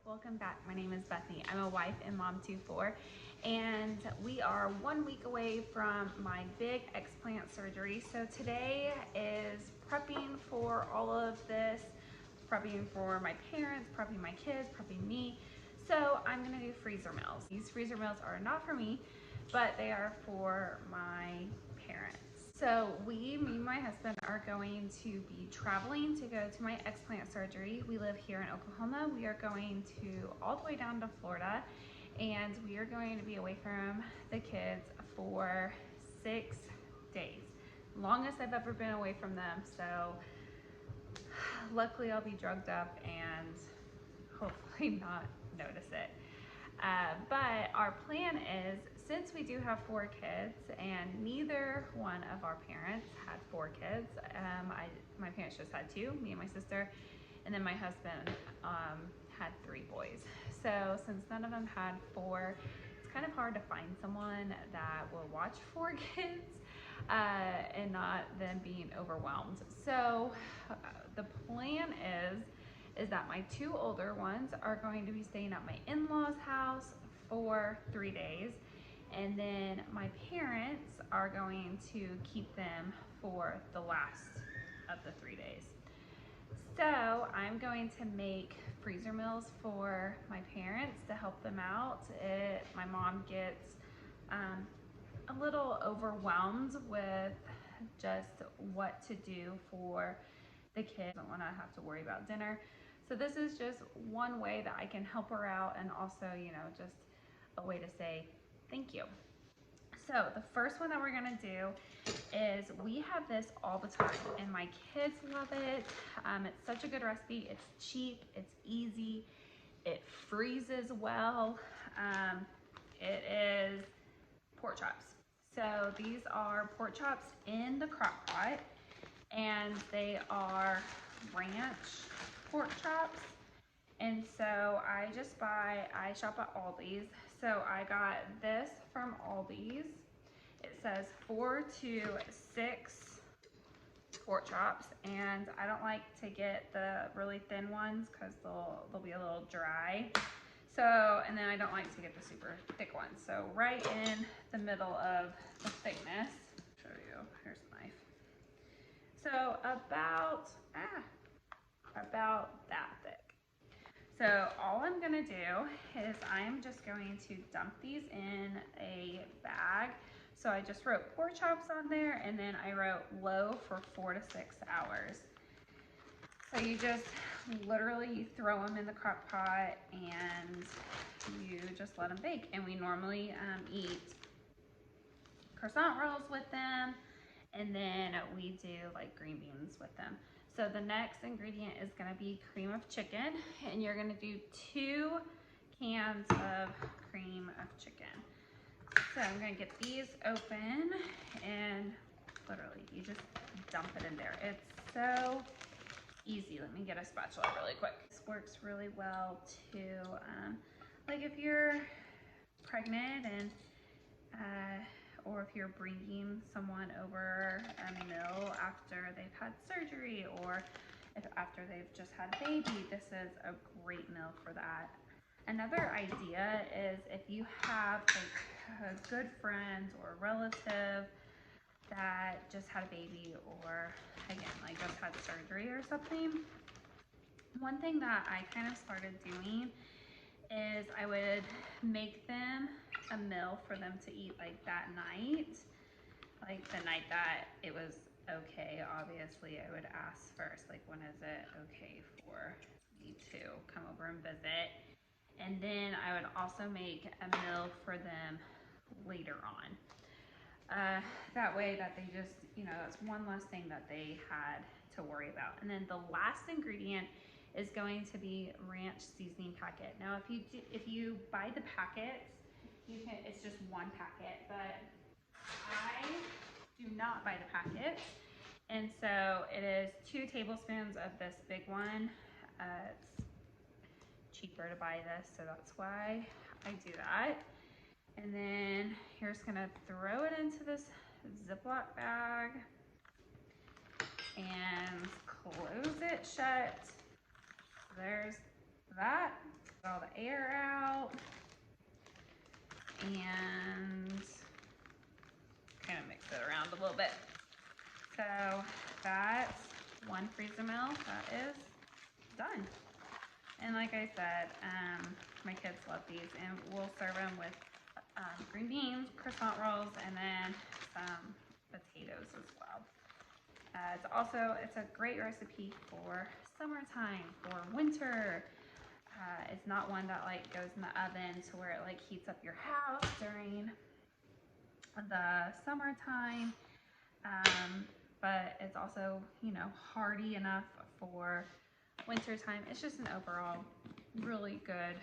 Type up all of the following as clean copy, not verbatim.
Welcome back. My name is Bethany. I'm a wife and mom to four, and we are 1 week away from my big explant surgery. So today is prepping for all of this, prepping for my parents, prepping my kids, prepping me. So I'm gonna do freezer meals. These freezer meals are not for me, but they are for my parents. So me and my husband are going to be traveling to go to my explant surgery. We live here in Oklahoma. We are going to all the way down to Florida, and we are going to be away from the kids for 6 days. Longest I've ever been away from them. So luckily I'll be drugged up and hopefully not notice it. But our plan is, since we do have 4 kids and neither one of our parents had 4 kids, my parents just had 2, me and my sister, and then my husband had 3 boys. So since none of them had 4, it's kind of hard to find someone that will watch 4 kids and not them being overwhelmed. So the plan is that my 2 older ones are going to be staying at my in-laws' house for 3 days, and then my parents are going to keep them for the last of the 3 days. So I'm going to make freezer meals for my parents to help them out. My mom gets a little overwhelmed with just what to do for the kids. I don't want to have to worry about dinner. So this is just one way that I can help her out, and also, just a way to say thank you. So the first one that we're gonna do is, we have this all the time and my kids love it. It's such a good recipe. It's cheap, it's easy, it freezes well. It is pork chops. So these are pork chops in the crock pot, and they are ranch pork chops. And so I shop at Aldi's. So I got this from Aldi's. It says 4 to 6 pork chops, and I don't like to get the really thin ones because they'll be a little dry. So, and then I don't like to get the super thick ones. So right in the middle of the thickness, I'll show you, here's a knife. So about that thick. So all I'm gonna do is I'm just going to dump these in a bag. So I just wrote pork chops on there, and then I wrote low for 4 to 6 hours. So you just literally throw them in the crock pot and you just let them bake. And we normally eat croissant rolls with them, and then we do like green beans with them. So the next ingredient is gonna be cream of chicken, and you're gonna do 2 cans of cream of chicken. So I'm gonna get these open, and literally you just dump it in there. It's so easy. Let me get a spatula really quick. This works really well too. Like if you're pregnant and or if you're bringing someone over a meal after they've had surgery, or if after they've just had a baby, this is a great meal for that. Another idea is, if you have like a good friend or relative that just had a baby, or again, like just had surgery or something, one thing that I kind of started doing is I would make them a meal for them to eat like that night. Like the night that it was okay, obviously I would ask first, like, when is it okay for me to come over and visit? And then I would also make a meal for them later on. That way that they just, that's one less thing that they had to worry about. And then the last ingredient is going to be ranch seasoning packet. Now if you buy the packets, it's just 1 packet, but I do not buy the packets. And so it is 2 tablespoons of this big one. It's cheaper to buy this, so that's why I do that. And then you're just gonna throw it into this Ziploc bag and close it shut. There's that. all the air out and kind of mix it around a little bit. So that's one freezer meal that is done. And like I said, my kids love these, and we'll serve them with green beans, croissant rolls, and then some potatoes as well. It's a great recipe for summertime, for winter. It's not one that like goes in the oven to where it like heats up your house during the summertime. But it's also, you know, hearty enough for winter time. It's just an overall really good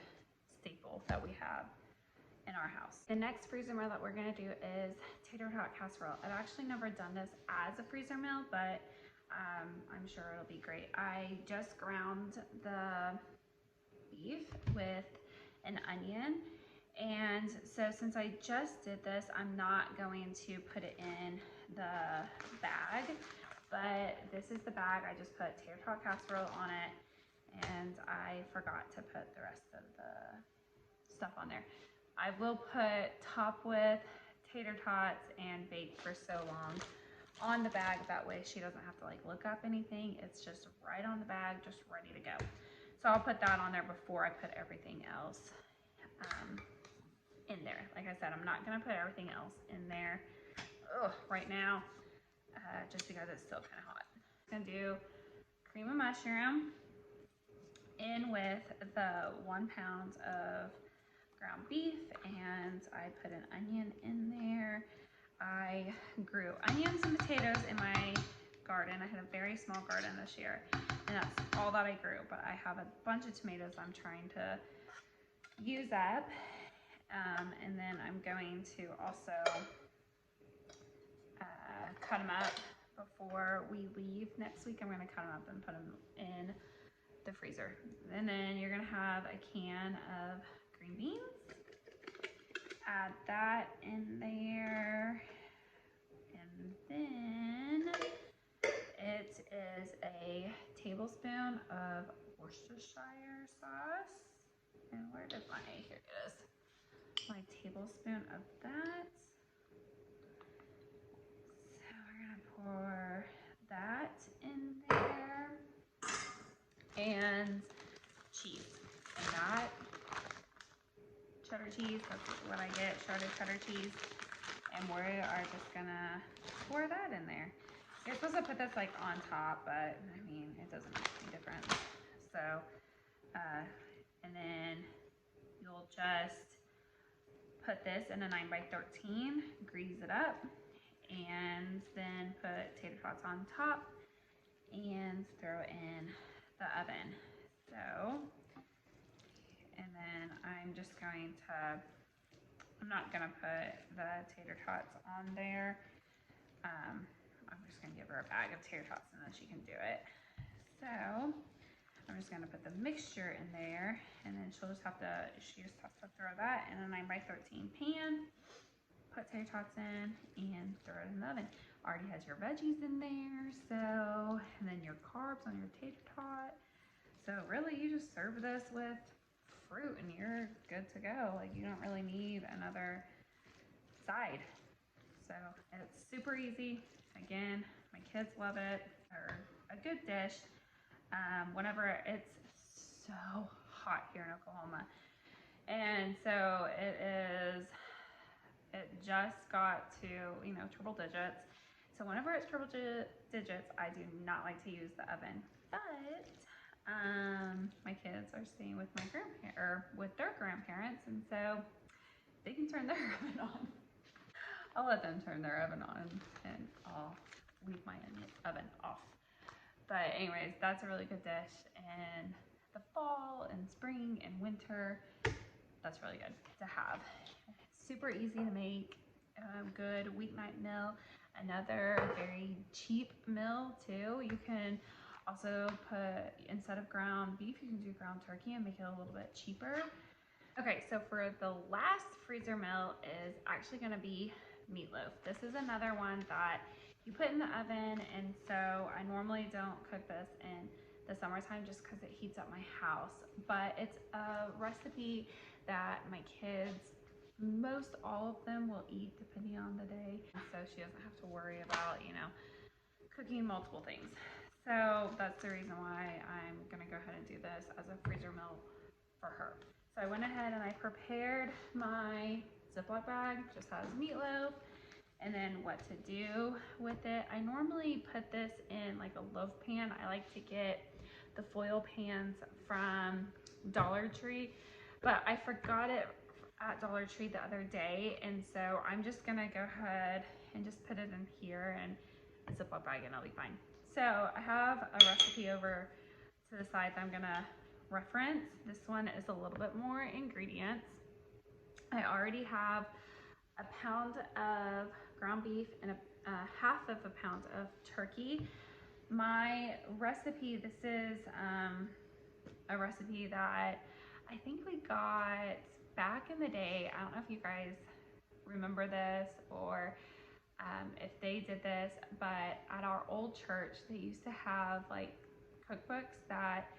staple that we have in our house. The next freezer meal that we're gonna do is tater tot casserole. I've actually never done this as a freezer meal, but I'm sure it'll be great. I just ground the beef with an onion, and so since I just did this, I'm not going to put it in the bag, but this is the bag. I just put tater tot casserole on it, and I forgot to put the rest of the stuff on there. I will put top with tater tots and bake for so long on the bag, that way she doesn't have to like look up anything. It's just right on the bag, just ready to go. So I'll put that on there before I put everything else in there. Like I said, I'm not gonna put everything else in there right now, just because it's still kind of hot. I'm gonna do cream of mushroom in with the 1 pound of ground beef, and I put an onion in there. I grew onions and potatoes in my garden. I had a very small garden this year, and that's all that I grew, but I have a bunch of tomatoes I'm trying to use up. And then I'm going to also cut them up before we leave next week. I'm going to cut them up and put them in the freezer. And then you're going to have a can of green beans. Add that in there. And then it is a tablespoon of Worcestershire sauce. And where did my, here it is. My tablespoon of that. So we're gonna pour that in there. And cheese. And that cheddar cheese, that's what I get, cheddar cheese. And we are just gonna pour that in there. You're supposed to put this like on top, but I mean, it doesn't make any difference. So, and then you'll just put this in a 9x13, grease it up, and then put tater tots on top and throw it in the oven. So, and then I'm just going to, I'm not gonna put the tater tots on there. I'm just gonna give her a bag of tater tots and then she can do it. So I'm just gonna put the mixture in there, and then she just has to throw that in a 9x13 pan, put tater tots in, and throw it in the oven. Already has your veggies in there, so, and then your carbs on your tater tot. So really you just serve this with fruit and you're good to go. Like, you don't really need another side. So it's super easy. Again, my kids love it. They're a good dish. Whenever it's so hot here in Oklahoma, and so it just got to, you know, triple digits. So whenever it's triple digits, I do not like to use the oven. But my kids are staying with my with their grandparents, and so they can turn their oven on. I'll let them turn their oven on, and I'll leave my oven off. But anyways, that's a really good dish in the fall and spring and winter. That's really good to have. Super easy to make, good weeknight meal. Another very cheap meal too. You can also put, instead of ground beef, you can do ground turkey and make it a little bit cheaper. Okay, so for the last freezer meal is actually gonna be meatloaf. This is another one that you put in the oven, and so I normally don't cook this in the summertime just because it heats up my house. But it's a recipe that my kids, most all of them will eat depending on the day. So she doesn't have to worry about, you know, cooking multiple things. So that's the reason why I'm gonna go ahead and do this as a freezer meal for her. So I went ahead and I prepared my Ziploc bag, just has meatloaf, and then what to do with it. I normally put this in like a loaf pan. I like to get the foil pans from Dollar Tree, but I forgot it at Dollar Tree the other day, and so I'm just gonna go ahead and just put it in here and a Ziploc bag and I'll be fine. So I have a recipe over to the side that I'm gonna reference. This one is a little bit more ingredients. I already have a pound of ground beef and a half of a pound of turkey. My recipe, this is a recipe that I think we got back in the day. I don't know if you guys remember this or if they did this, but at our old church, they used to have like cookbooks that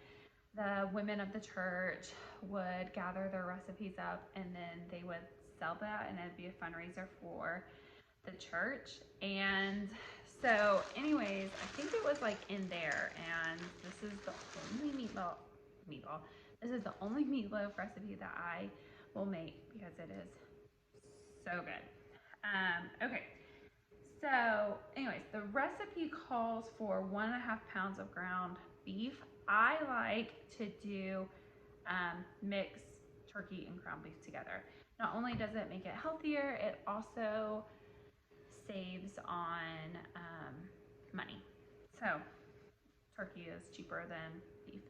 the women of the church would gather their recipes up and then they would sell that and it'd be a fundraiser for the church. And so anyways, I think it was like in there, and this is the only meatloaf. This is the only meatloaf recipe that I will make because it is so good. Okay. So anyways, the recipe calls for 1.5 pounds of ground beef. I like to do mix turkey and ground beef together. Not only does it make it healthier, it also saves on money. So turkey is cheaper than beef.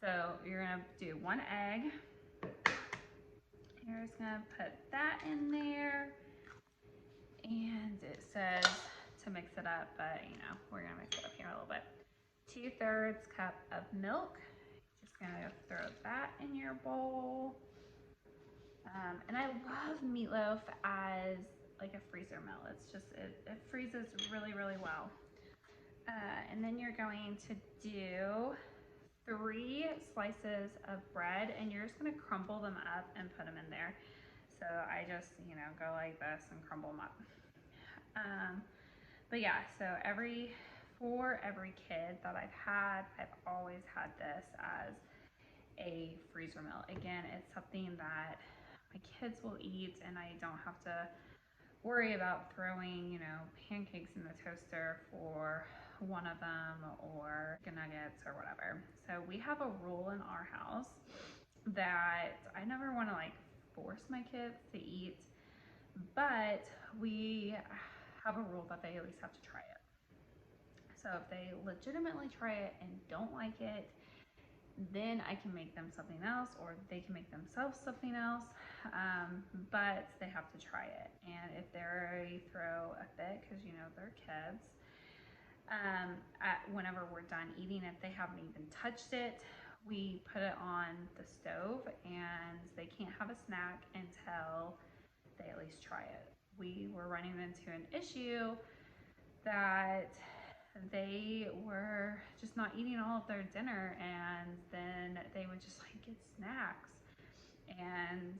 So you're gonna do 1 egg. You're just gonna put that in there. And it says to mix it up, but you know, we're gonna mix it up here a little bit. 2/3 cup of milk. Just gonna throw that in your bowl. And I love meatloaf as like a freezer meal. It's just, it freezes really, really well. And then you're going to do 3 slices of bread, and you're just gonna crumble them up and put them in there. So I just, you know, go like this and crumble them up. But yeah, so for every kid that I've had, I've always had this as a freezer meal. Again, it's something that my kids will eat and I don't have to worry about throwing, you know, pancakes in the toaster for one of them or nuggets or whatever. So we have a rule in our house that I never want to like force my kids to eat, but we have a rule that they at least have to try it. So if they legitimately try it and don't like it, then I can make them something else, or they can make themselves something else, but they have to try it. And if they throw a fit, because you know they're kids, whenever we're done eating, if they haven't even touched it, we put it on the stove and they can't have a snack until they at least try it. We were running into an issue that they were just not eating all of their dinner, and then they would just like get snacks and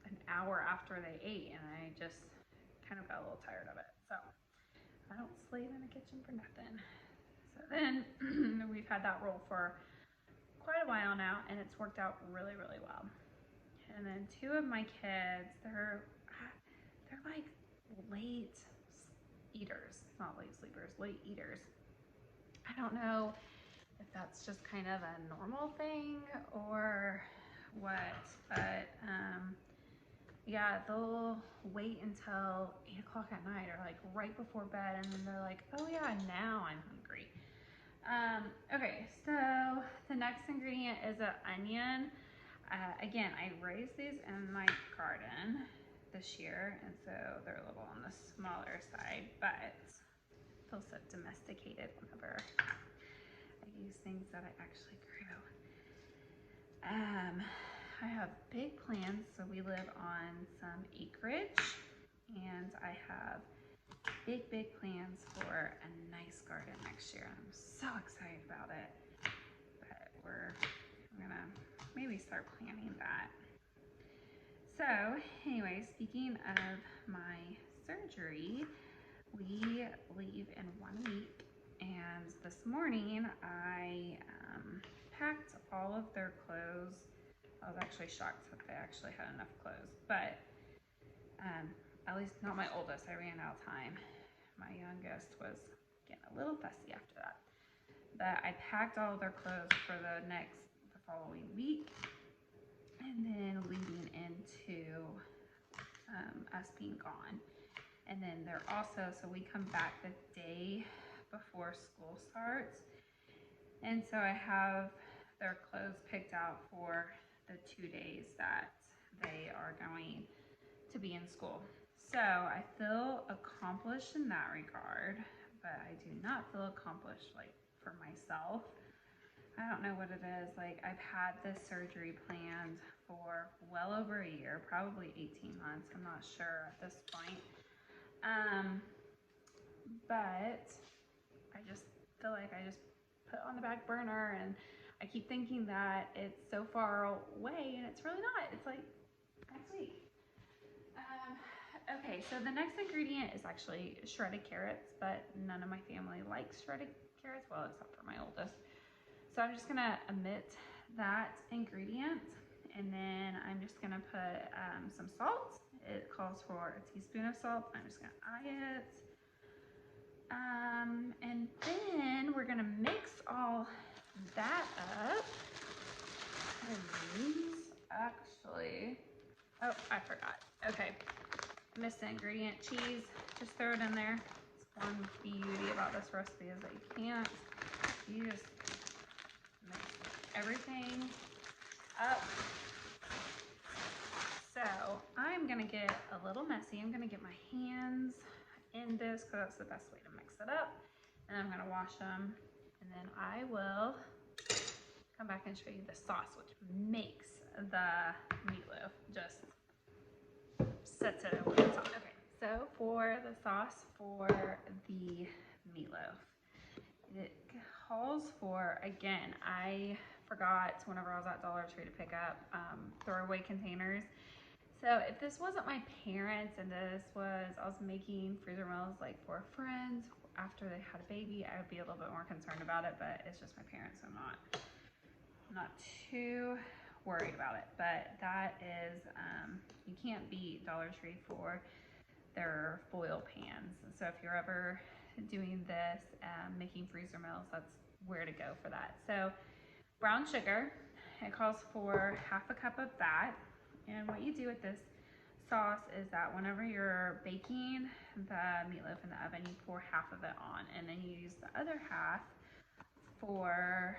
an hour after they ate, and I just kind of got a little tired of it. So I don't slave in the kitchen for nothing. So then we've had that rule for quite a while now, and it's worked out really, really well. And then 2 of my kids, they're like late eaters, not late sleepers, late eaters. I don't know if that's just kind of a normal thing or what, but yeah, they'll wait until 8 o'clock at night or like right before bed, and then they're like, oh yeah, now I'm hungry. Okay, so the next ingredient is an onion. Again, I raised these in my garden this year, and so they're a little on the smaller side, but feel so domesticated whenever I use things that I actually grew. I have big plans, so we live on some acreage, and I have big plans for a nice garden next year. I'm so excited about it. But start planning that. So anyway, speaking of my surgery, we leave in 1 week, and this morning I packed all of their clothes. I was actually shocked that they actually had enough clothes, but at least not my oldest. I ran out of time. My youngest was getting a little fussy after that. But I packed all of their clothes for the following week, and then leading into us being gone. And then they're also, so we come back the day before school starts. And so I have their clothes picked out for the 2 days that they are going to be in school. So I feel accomplished in that regard, but I do not feel accomplished like for myself. I don't know what it is. Like, I've had this surgery planned for well over a year, probably 18 months. I'm not sure at this point. But I just feel like I just put it on the back burner, and I keep thinking that it's so far away, and it's really not. It's like next week. Okay, so the next ingredient is actually shredded carrots, but none of my family likes shredded carrots, well, except for my oldest. So I'm just gonna omit that ingredient, and then I'm just gonna put some salt. It calls for a teaspoon of salt. I'm just gonna eye it. And then we're gonna mix all that up. And these actually, oh, I forgot. Okay, missed an ingredient, cheese. Just throw it in there. It's one beauty about this recipe is that you just mix everything up. So I'm gonna get a little messy. I'm gonna get my hands in this because that's the best way to mix it up. And I'm gonna wash them, and then I will come back and show you the sauce, which makes the meatloaf, just sets it over the top. Okay, so for the sauce for the meatloaf, it calls for, again, I forgot whenever I was at Dollar Tree to pick up throwaway containers. So if this wasn't my parents and I was making freezer meals like for a friend after they had a baby, I would be a little bit more concerned about it, but it's just my parents, so I'm not too worried about it. But that is, you can't beat Dollar Tree for their foil pans. So if you're ever doing this, making freezer meals, that's where to go for that. So brown sugar, it calls for ½ a cup of that. And what you do with this sauce is that whenever you're baking the meatloaf in the oven, you pour ½ of it on, and then you use the other half for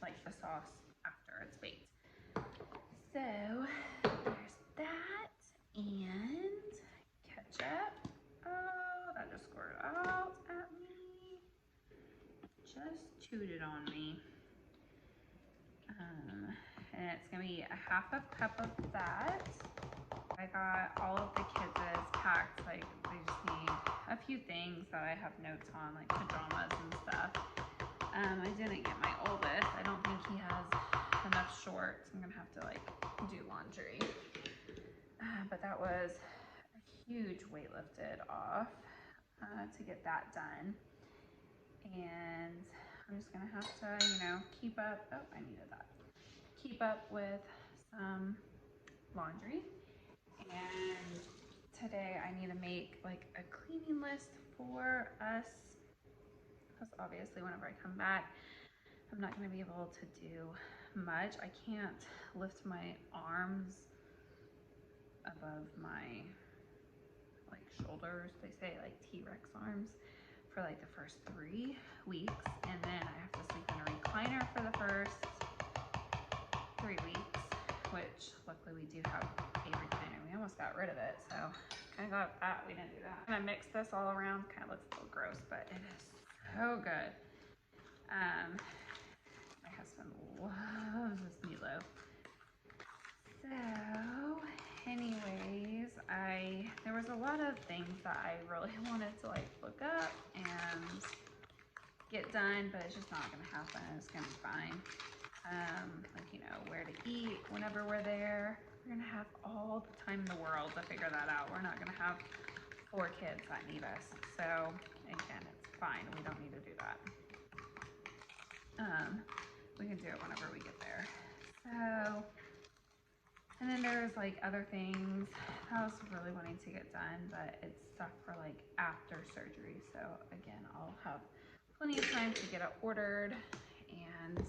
like the sauce after it's baked. So there's that, and ketchup. Oh, that just squirted out at me. Just tooted on me. And it's gonna be ½ a cup of that. I got all of the kids' packed, like they just need a few things that I have notes on, like pajamas and stuff. I didn't get my oldest. I don't think he has enough shorts. I'm gonna have to like do laundry. But that was a huge weight lifted off to get that done. And I'm just gonna have to, you know, keep up. Oh, I needed that. Keep up with some laundry. And today I need to make like a cleaning list for us, because obviously whenever I come back, I'm not going to be able to do much. I can't lift my arms above my like shoulders. They say like T-Rex arms for like the first 3 weeks, and then I have to sleep in a recliner for the first 3 weeks, which luckily we do have a recliner. We almost got rid of it, so kind of got that. We didn't do that. I'm gonna mix this all around. Kind of looks a little gross, but it is so good. My husband loves this meatloaf. So anyways, there was a lot of things that I really wanted to like look up and get done, but it's just not gonna happen. It's gonna be fine. like, you know, where to eat whenever we're there. We're gonna have all the time in the world to figure that out. We're not gonna have 4 kids that need us. So again, it's fine. We don't need to do that. We can do it whenever we get there. So, and then there's like other things I was really wanting to get done, but it's stuff for like after surgery. So again, I'll have plenty of time to get it ordered and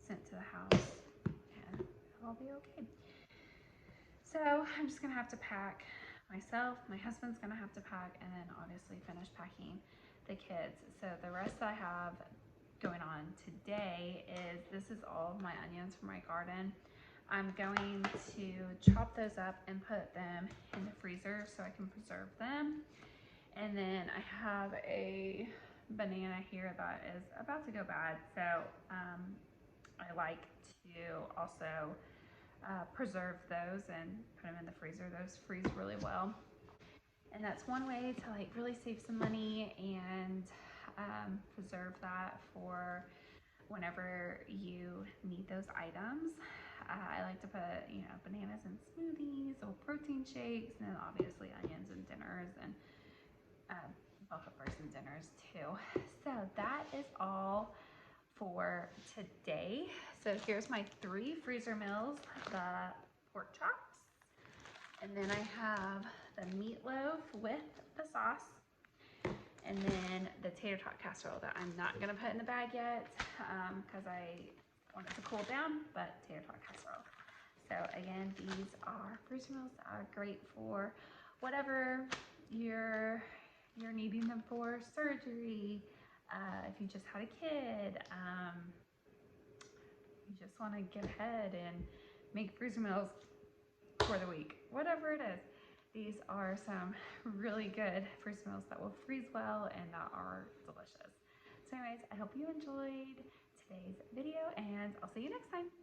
sent to the house, and it'll be okay. So I'm just gonna have to pack myself, my husband's gonna have to pack, and then obviously finish packing the kids. So the rest I have going on today is, this is all of my onions from my garden. I'm going to chop those up and put them in the freezer so I can preserve them. And then I have a banana here that is about to go bad, so I like to also preserve those and put them in the freezer. Those freeze really well. And that's one way to like really save some money and preserve that for whenever you need those items. I like to put, you know, bananas in smoothies or protein shakes, and then obviously onions in dinners, and bell peppers in dinners too. So that is all for today. So here's my 3 freezer meals: the pork chops, and then I have the meatloaf with the sauce, and then the tater tot casserole that I'm not gonna put in the bag yet because I want it to cool down, but tater tot casserole. So again, these are freezer meals that are great for whatever you're needing them for: surgery, if you just had a kid, you just want to get ahead and make freezer meals for the week, whatever it is. These are some really good freezer meals that will freeze well and that are delicious. So anyways, I hope you enjoyed today's video, and I'll see you next time.